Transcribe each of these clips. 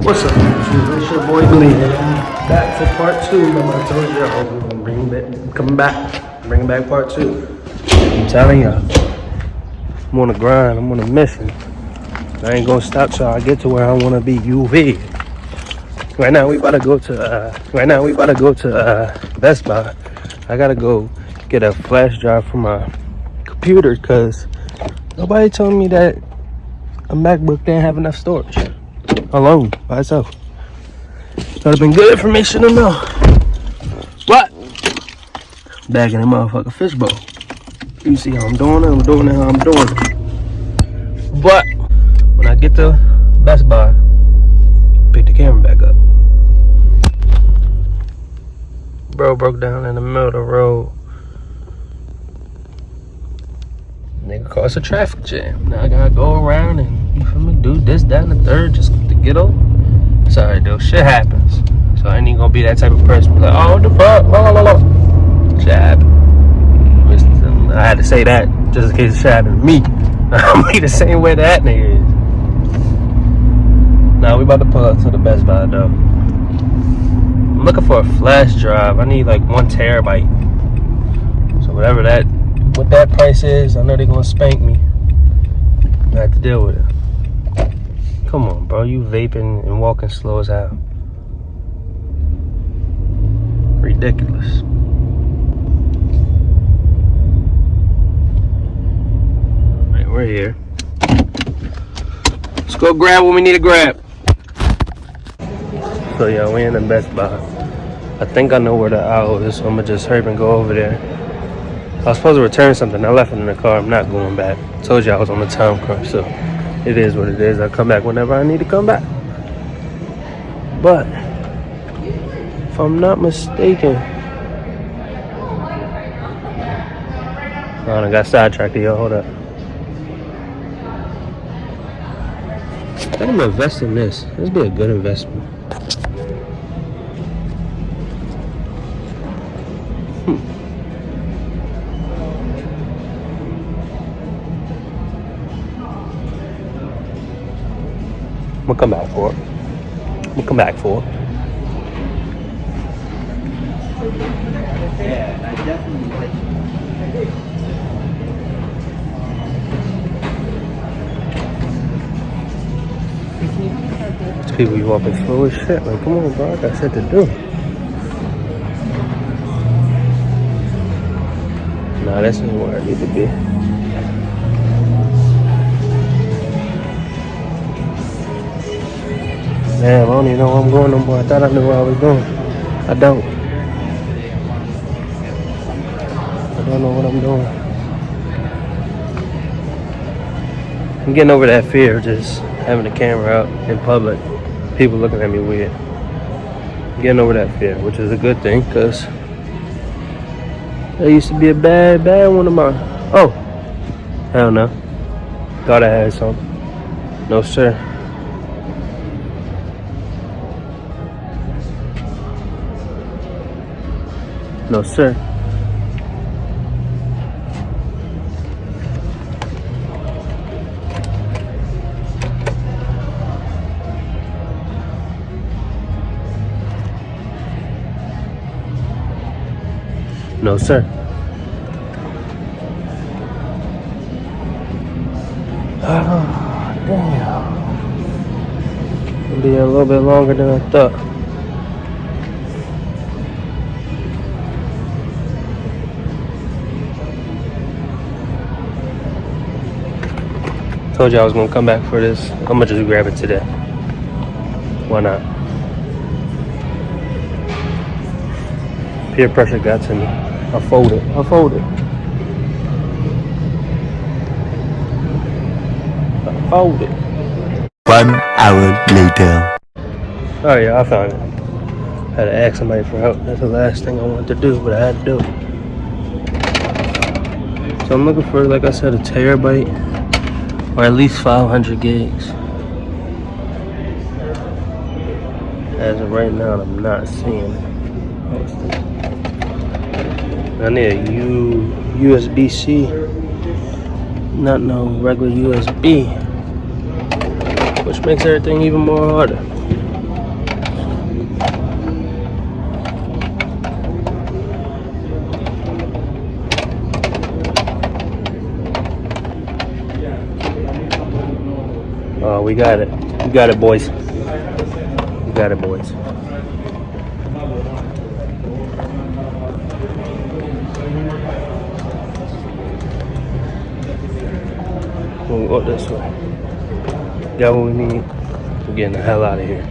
What's up, YouTube? It's your boy Bleed. I'm back for part 2. Remember I told you I was gonna bring back part 2. I'm telling y'all, I'm on the grind. I'm on a mission. I ain't gonna stop till I get to where I wanna be. UV. Right now we about to go to Best Buy. I gotta go get a flash drive for my computer because nobody told me that a MacBook didn't have enough storage alone by itself. That would have been good information to know. What? Back in the motherfucking fishbowl. You see how I'm doing it? I'm doing it how I'm doing it. But when I get to Best Buy, pick the camera back up. Bro broke down in the middle of the road. Nigga caused a traffic jam. Now I gotta go around and, you feel me, do this, that, and the third just to get over. Sorry, dude. Shit happens. So I ain't even gonna be that type of person. Like, oh, the fuck? Shit happened. I had to say that just in case it shit happened to me. I'll be the same way that nigga is. Now we about to pull up to the Best Buy though. I'm looking for a flash drive. I need like 1 terabyte. So what that price is, I know they're gonna spank me. I have to deal with it. Come on, bro. You vaping and walking slow as hell. Ridiculous. Alright, we're here. Let's go grab what we need to grab. So yeah, we in the Best Buy. I think I know where the aisle is, so I'm gonna just hurry and go over there. I was supposed to return something. I left it in the car. I'm not going back. I told you I was on the time crunch, so it is what it is. I come back whenever I need to come back. But if I'm not mistaken, I got sidetracked here. Hold up. I think I'm gonna invest in this. This would be a good investment. I'm gonna come back for it. Yeah, I definitely like These people be walking slow as shit. Like, come on, bro. I got shit to do. Nah, this isn't where I need to be. Damn, I don't even know where I'm going no more. I thought I knew what I was doing. I don't. I don't know what I'm doing. I'm getting over that fear of just having the camera out in public. People looking at me weird. I'm getting over that fear, which is a good thing, because that used to be a bad one of mine. Oh, hell no. Thought I had something. No, sir. No, sir. No, sir. Oh, damn. It'll be a little bit longer than I thought. Told you I was gonna come back for this. I'm gonna just grab it today. Why not? Peer pressure got to me. I folded. 1 hour later. Oh yeah, I found it. Had to ask somebody for help. That's the last thing I wanted to do, but I had to do it. So I'm looking for, like I said, a terabyte or at least 500 gigs. As of right now, I'm not seeing it. I need a USB-C, not no regular USB, which makes everything even more harder. we got it. We got it, boys. We got it, boys. We'll go this way. Got what we need. We're getting the hell out of here.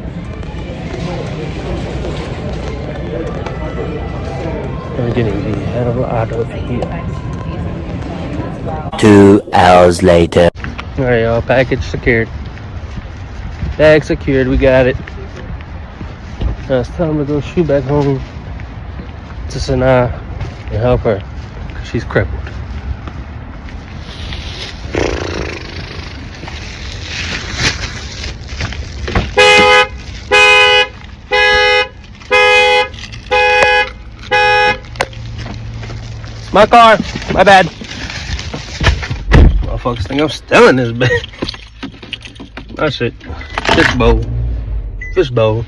We're getting the hell out of here. 2 hours later. Alright, y'all. Package secured. Bag secured. We got it. Now it's time to go shoot back home to Sanaa and help her. 'Cause she's crippled. My car. My bad. Motherfuckers think I'm stealing this bag. My shit. Fish bowl. Fish bowl.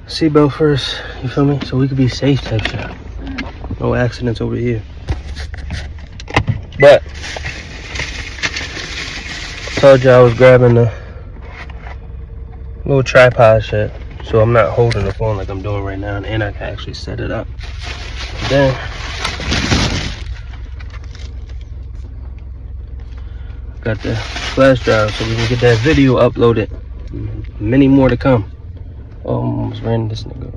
Seatbelt first. You feel me? So we could be safe type shit. No accidents over here. But told you I was grabbing the little tripod shit. So I'm not holding the phone like I'm doing right now, and I can actually set it up. Then got the flash drive so we can get that video uploaded. Many more to come. Oh, almost ran this nigga.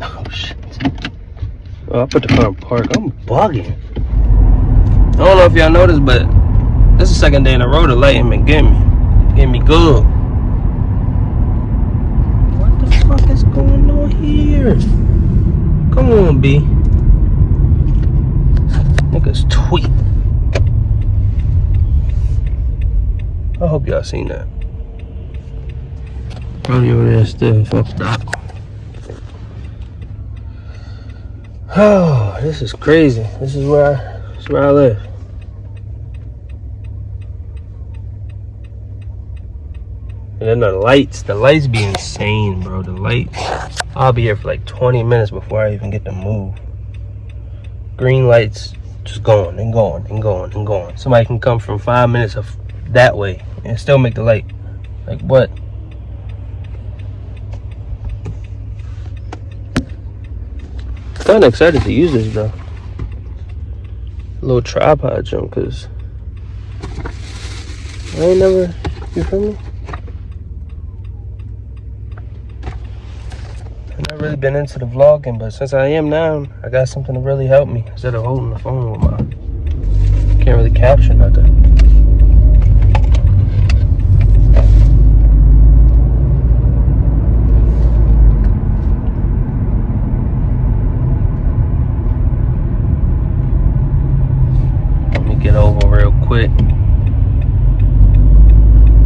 Oh shit. Oh, I put the car in park. I'm bugging. I don't know if y'all noticed, but this is the second day in a row the lighting been getting me. Getting me good. What the fuck is going on here? Come on, B. Niggas tweet. I hope y'all seen that. Probably over there still fucked up. Oh, this is crazy. This is where I live. And then the lights be insane, bro. The lights, I'll be here for like 20 minutes before I even get to move. Green lights just going and going and going and going. Somebody can come from 5 minutes of that way and still make the light. Like what? Kind of excited to use this though. Little tripod jump, cause I ain't never, you feel me? I've not really been into the vlogging, but since I am now, I got something to really help me instead of holding the phone with my, can't really capture nothing. Get over real quick.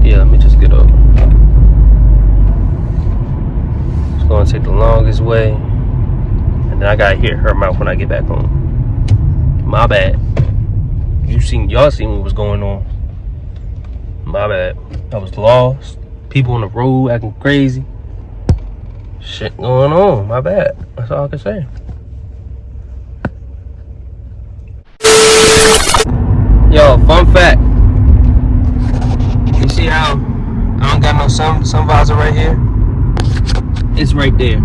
Yeah, let me just get over. It's gonna take the longest way, and then I gotta hit her mouth when I get back home. My bad. Y'all seen what was going on. My bad. I was lost. People on the road acting crazy. Shit going on. My bad. That's all I can say. Yo, fun fact. You see how I don't got no sun visor right here? It's right there.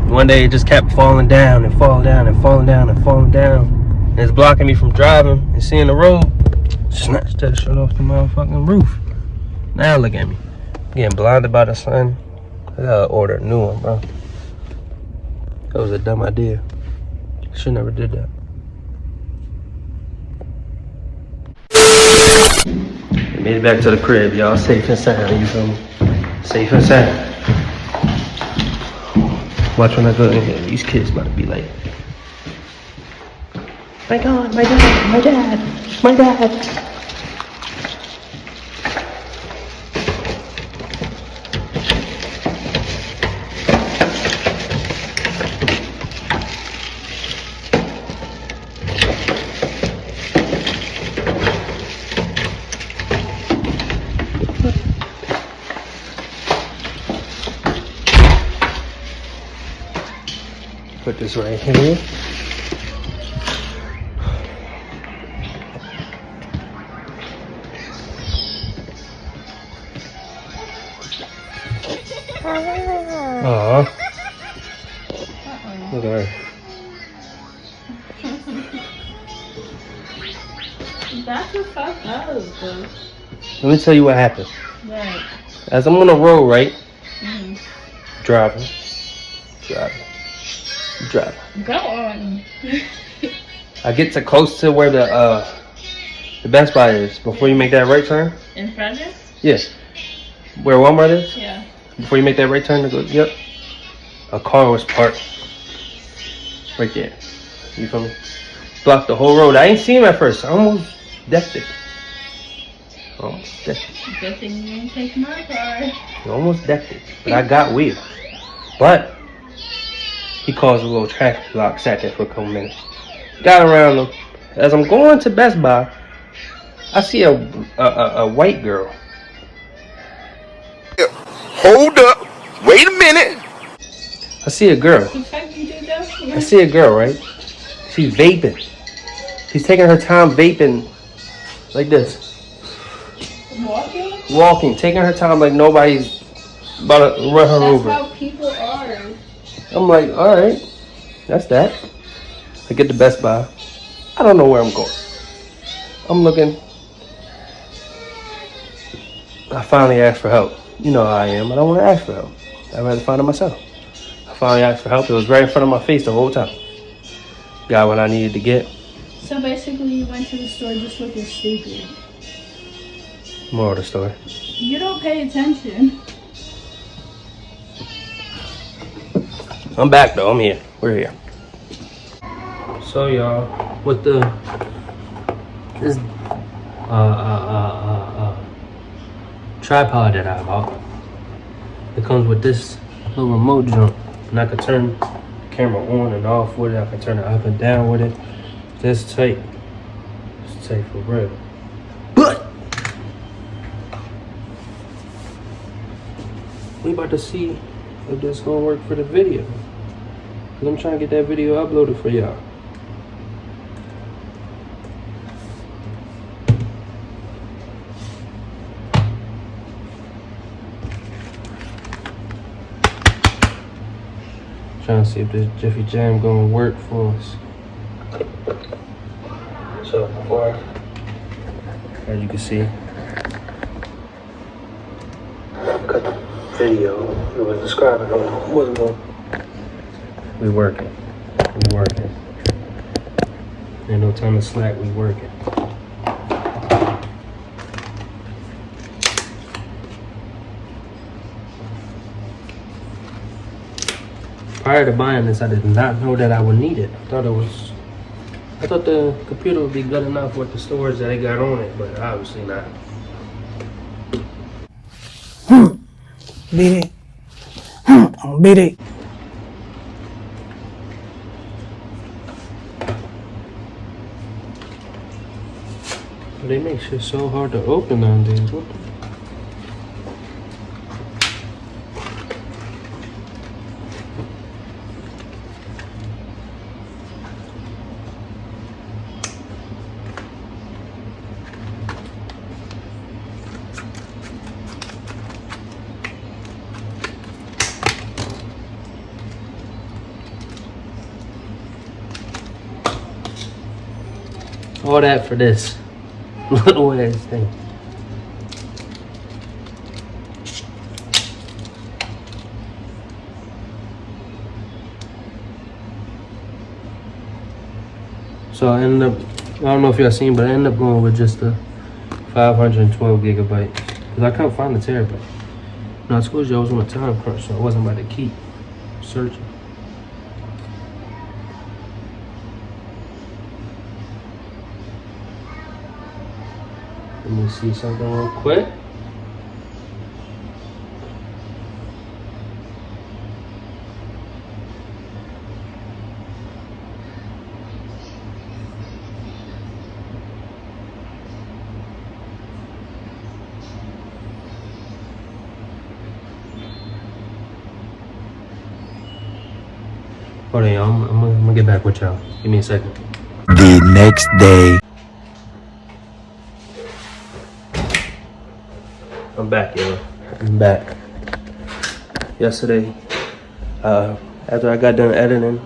One day it just kept falling down and falling down and falling down and falling down. And it's blocking me from driving and seeing the road. Snatched that shit off the motherfucking roof. Now look at me. Getting blinded by the sun. I gotta order a new one, bro. That was a dumb idea. Should never did that. Made it back to the crib, y'all. Safe and sound, you feel me? Safe and sound. Watch when I go in here. These kids about to be like, my God, my dad, my dad, my dad. this right here. Aww. Look at her. That's a fuck up, though. Let me tell you what happened. Right. As I'm on the road, right? Mm-hmm. Driving. Go on. I get to close to where the Best Buy is before you make that right turn. In front of? Yes. Where Walmart is? Yeah. Before you make that right turn to go, yep. A car was parked right there. You feel me? Blocked the whole road. I ain't seen him at first. I almost decked it. Good thing you didn't take my car. Almost decked it. But I got wheel. But he caused a little traffic block. Sat there for a couple minutes. Got around him. As I'm going to Best Buy, I see a white girl. Hold up. Wait a minute. I see a girl. The fuck you did that for? I see a girl, right? She's vaping. She's taking her time vaping like this. Walking, taking her time like nobody's about to run her over. That's how people are. I'm like, alright, that's that. I get to Best Buy. I don't know where I'm going. I'm looking. I finally asked for help. You know how I am. I don't want to ask for help. I'd rather find it myself. I finally asked for help. It was right in front of my face the whole time. Got what I needed to get. So basically you went to the store just looking stupid. More of the story. You don't pay attention. I'm back though. I'm here. We're here. So y'all, with this tripod that I bought, it comes with this little remote jump, and I can turn the camera on and off with it. I can turn it up and down with it. This tight. It's tight for real. But we about to see if this gonna work for the video. Cause I'm trying to get that video uploaded for y'all. Trying to see if this Jiffy Jam gonna work for us. So before, as you can see, cut the video. It was describing it wasn't going. We working. Ain't no time to slack. We working. Prior to buying this, I did not know that I would need it. I thought the computer would be good enough with the storage that it got on it, but obviously not. Beat it. Beat it. They make shit so hard to open nowadays. What the? All that for this little ass thing. So I ended up, I don't know if y'all seen, but I ended up going with just the 512 gigabytes. Because I couldn't find the terabyte. Now I told you I was on a time crunch, so I wasn't about to keep searching. Let me see something real quick. Hold on, y'all. I'm gonna get back with y'all. Give me a second. The next day. I'm back, y'all. I'm back. Yesterday, after I got done editing,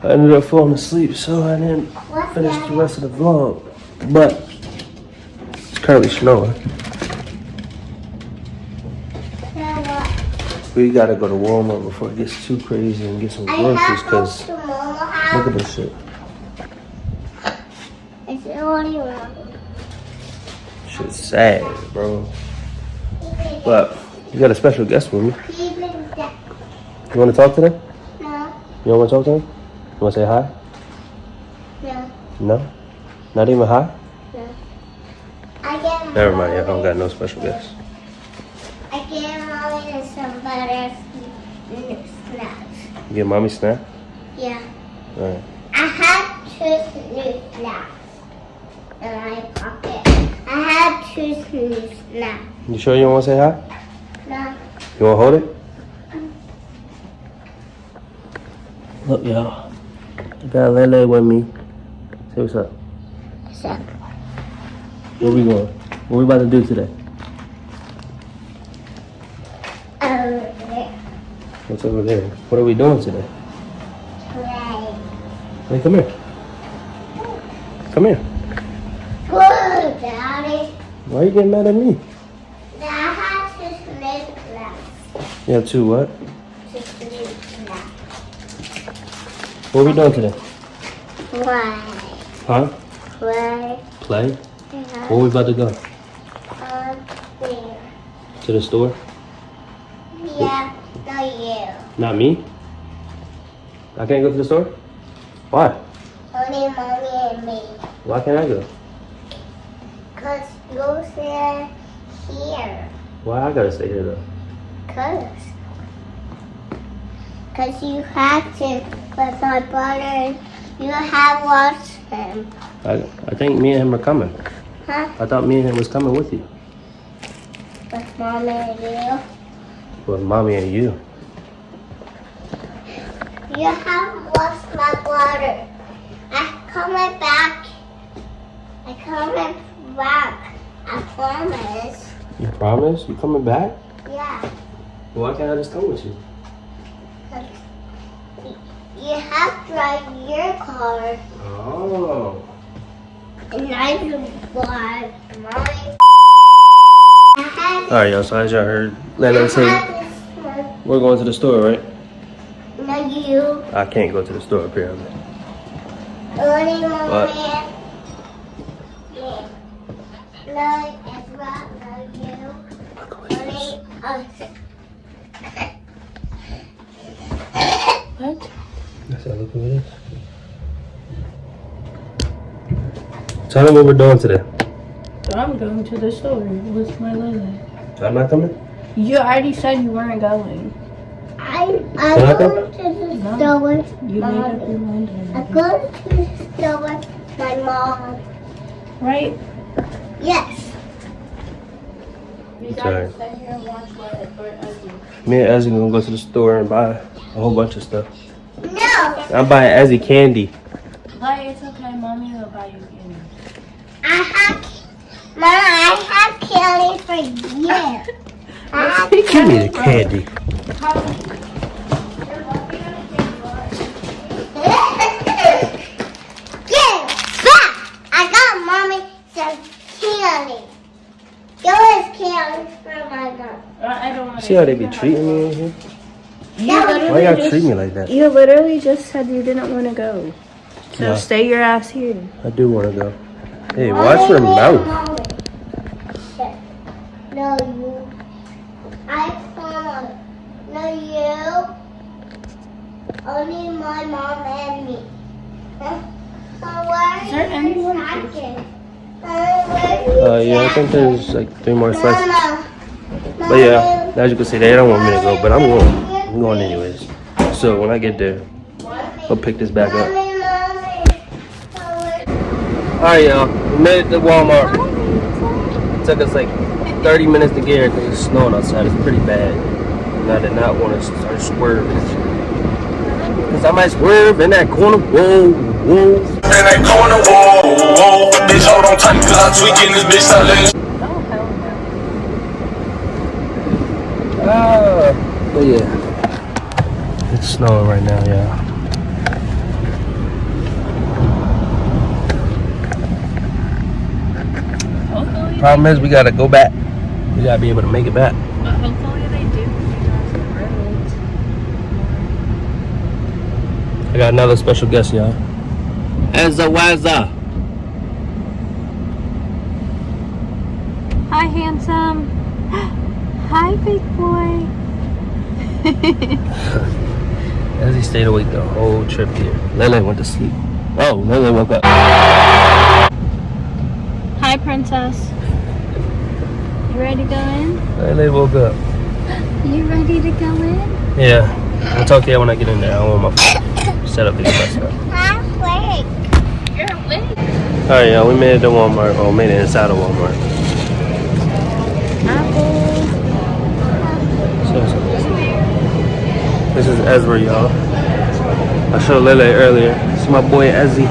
I ended up falling asleep, so I didn't finish the rest of the vlog. But it's currently snowing. We gotta go to Walmart before it gets too crazy and get some groceries, cause look at this shit. Shit's sad, bro. But you got a special guest with me. You wanna talk to them? No. You don't wanna talk to them? You wanna say hi? No. No? Not even hi? No. I get Never mind, yeah, I don't got no special guest. I gave mommy some butter snacks. You get mommy snack? Yeah. Alright. I have 2 new snacks in my pocket. I have 2 new snacks. You sure you don't wanna say hi? No. You wanna hold it? Look, y'all. I got Lele with me. Say what's up. So, Where we going? What we about to do today? over there. What's over there? What are we doing today? Play. Hey, come here. Come here. Good, Daddy. Why are you getting mad at me? I have 2 new snacks. You have 2 what? 2 new snacks. What are we doing today? Play. Huh? Play. Play? Where we about to go? There. To the store? Yeah, not you. Not me? I can't go to the store? Why? Only mommy and me. Why can't I go? Cause you sit here. Why I gotta stay here though? Cause you have to with my brother. You have watched him. I think me and him are coming. Huh? I thought me and him was coming with you. With mommy and you. With mommy and you. You have watched my brother. I'm coming back. I'm coming back. I promise. You promise? You coming back? Yeah. Why can't I just come with you? You have to drive your car. Oh. And I can drive mine. Alright, y'all, so as y'all heard, Lele say we're going to the store, right? No, you. I can't go to the store apparently. Only mommy. What? Yeah. No, it's not. No, you. Only us. What? I said, look who it is. Tell them what we're doing today. I'm going to the store with my Lily. I'm not coming? You already said you weren't going. I'm Can I go? going to the store with You made up mommy. your mind I'm already. going to the store with my mom. Right? Yes. You It's alright. stay here and watch what Ezzy. Me and Ezzy gonna go to the store and buy a whole bunch of stuff. No. I'm buying Ezzy candy. But it's okay, mommy will buy you candy. Mama, I have candy for you. I have Give me the candy. Give back! I got mommy some candy. Yours candy for my mom. I don't want to. See how they be treating me in here? Why y'all treat me like that? You literally just said you didn't want to go. So Yeah. stay your ass here. I do want to go. Hey, watch your mouth. No, you. I promise. No, you. Only my mom and me. Is there anyone? Yeah, I think there's like 3 more slices. Mama. But yeah, as you can see, they don't want me to go, but I'm going. I'm going anyways. So when I get there, I'll pick this back up. Alright, y'all. We made it to Walmart. It took us like 30 minutes to get here because it's snowing outside. It's pretty bad. And I did not want to start swerving. Cause I might swerve in that corner. Whoa, whoa. In that corner, whoa, whoa. Bitch, hold on tight, cause I'm tweaking this bitch silent. But yeah, it's snowing right now, y'all. Problem is, we gotta go back. We gotta be able to make it back. But hopefully they do. I got another special guest, y'all. Wazza. Hi, handsome. Hi, big boy. As he stayed awake the whole trip here. Lele went to sleep. Oh, Lele woke up. Hi, princess. You ready to go in? Lele woke up. You ready to go in? Yeah. I'll talk to you when I get in there. I don't want my setup to get messed up. I'm awake. You're awake. Alright, y'all. We made it to Walmart. Oh, made it inside of Walmart. Apple. This is Ezra, y'all. I showed Lele earlier. This is my boy Ezzy.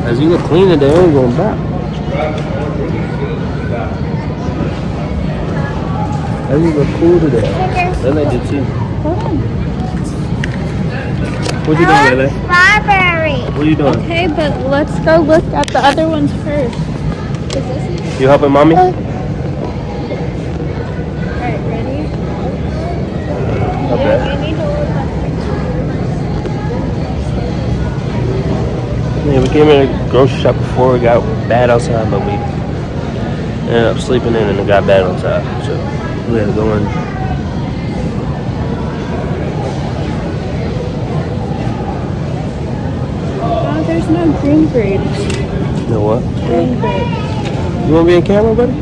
Ezzy, you look clean today. I ain't going back. Ezzy look cool today. Lele did too. What you doing, Lele? Strawberry. What are you doing? Okay, but let's go look at the other ones first. You helping mommy? Alright, ready? Okay. Yeah, we need to look at Yeah, we came in a grocery shop before. It got bad outside, but we ended up sleeping in and it got bad outside. So we had to go in. Oh, there's no green grapes. You know what? Green grapes. You want to be in camera, buddy?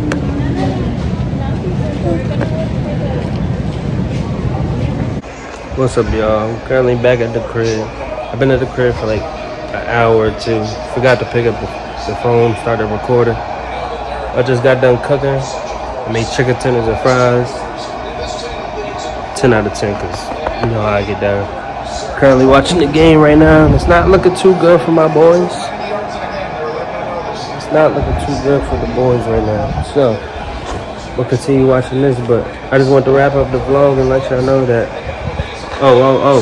What's up, y'all? I'm currently back at the crib. I've been at the crib for like an hour or two. Forgot to pick up the phone, started recording. I just got done cooking. I made chicken tenders and fries. 10 out of 10, because you know how I get down. Currently watching the game right now. It's not looking too good for my boys. It's not looking too good for the boys right now. So, we'll continue watching this, but I just want to wrap up the vlog and let y'all know that Oh.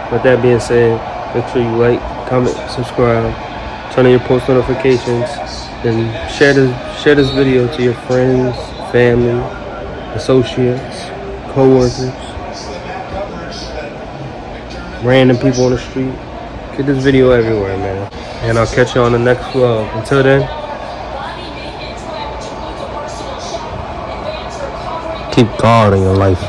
With that being said, make sure you like, comment, subscribe, turn on your post notifications, and share this video to your friends, family, associates, co-workers, random people on the street. Get this video everywhere, man. And I'll catch you on the next vlog. Until then, keep God in your life.